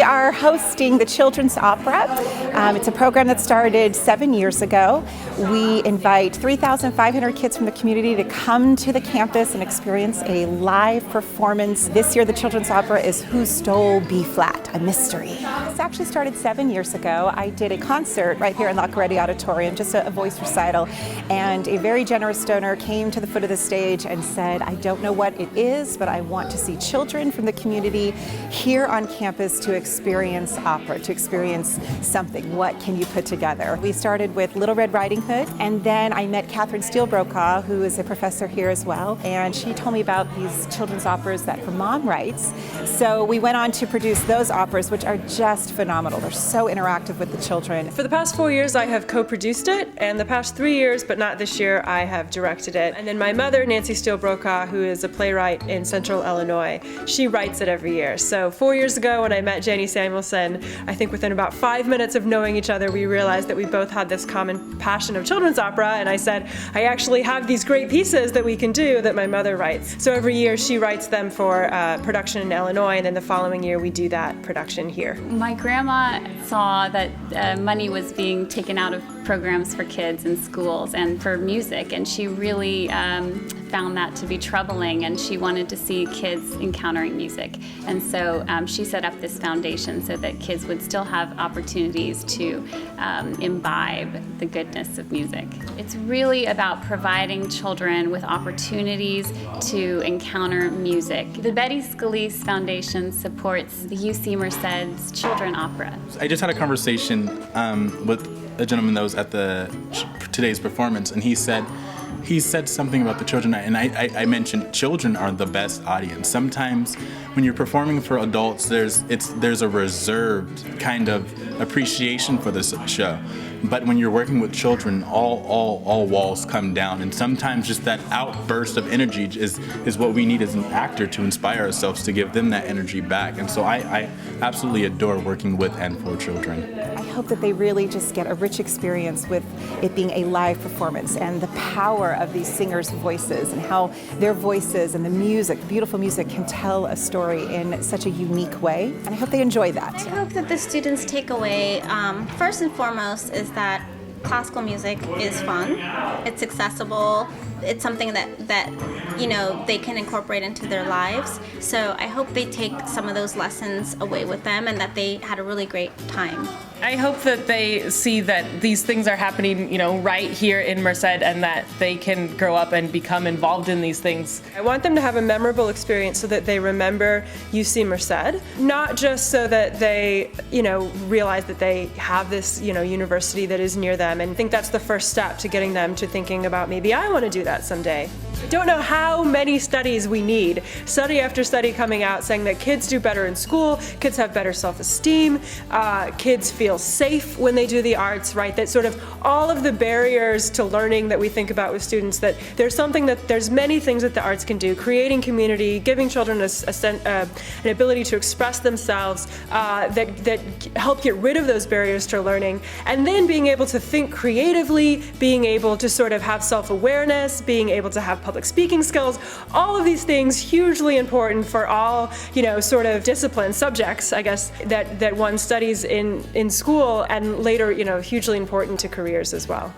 are hosting the Children's Opera. It's a program that started 7 years ago. We invite 3,500 kids from the community to come to the campus and experience a live performance. This year the Children's Opera is Who Stole B-Flat, a mystery. This actually started 7 years ago. I did a concert right here in La Coretti Auditorium, just a voice recital, and a very generous donor came to the foot of the stage and said, I don't know what it is, but I want to see children from the community here on campus to experience opera, to experience something. What can you put together? We started with Little Red Riding Hood, and then I met Catherine Steele Brokaw, who is a professor here as well, and she told me about these children's operas that her mom writes. So we went on to produce those operas, which are just phenomenal. They're so interactive with the children. For the past 4 years, I have co-produced it, and the past 3 years, but not this year, I have directed it. And then my mother, Nancy Steele Brokaw, who is a playwright in Central Illinois, she writes it every year. So 4 years ago, when I met Janie Samuelson, I think within about 5 minutes of knowing each other, we realized that we both had this common passion of children's opera, and I said, I actually have these great pieces that we can do that my mother writes. So every year she writes them for production in Illinois, and then the following year we do that production here. My grandma saw that money was being taken out of programs for kids in schools and for music, and she really found that to be troubling, and she wanted to see kids encountering music. And so she set up this foundation so that kids would still have opportunities to imbibe the goodness of music. It's really about providing children with opportunities to encounter music. The Betty Scalise Foundation supports the UC Merced's Children Opera. I just had a conversation with a gentleman that was at today's performance, and he said something about the children, and I mentioned children are the best audience. Sometimes when you're performing for adults, there's a reserved kind of appreciation for this show. But when you're working with children, all walls come down, and sometimes just that outburst of energy is what we need as an actor to inspire ourselves to give them that energy back. And so I absolutely adore working with and for children. I hope that they really just get a rich experience with it being a live performance and the power of these singers' voices and how their voices and the music, the beautiful music, can tell a story in such a unique way. And I hope they enjoy that. I hope that the students take away, first and foremost, is that classical music is fun, it's accessible, it's something that you know they can incorporate into their lives. So I hope they take some of those lessons away with them and that they had a really great time. I hope that they see that these things are happening, you know, right here in Merced, and that they can grow up and become involved in these things. I want them to have a memorable experience so that they remember UC Merced, not just so that they, you know, realize that they have this, you know, university that is near them, and I think that's the first step to getting them to thinking about maybe I want to do that someday. I don't know how many studies we need, study after study coming out saying that kids do better in school, kids have better self-esteem, kids feel safe when they do the arts, right? That sort of all of the barriers to learning that we think about with students, that there's many things that the arts can do, creating community, giving children an ability to express themselves that help get rid of those barriers to learning, and then being able to think creatively, being able to sort of have self-awareness, being able to have public speaking skills, all of these things hugely important for all, you know, sort of discipline subjects, I guess, that one studies in school, and later, you know, hugely important to careers as well.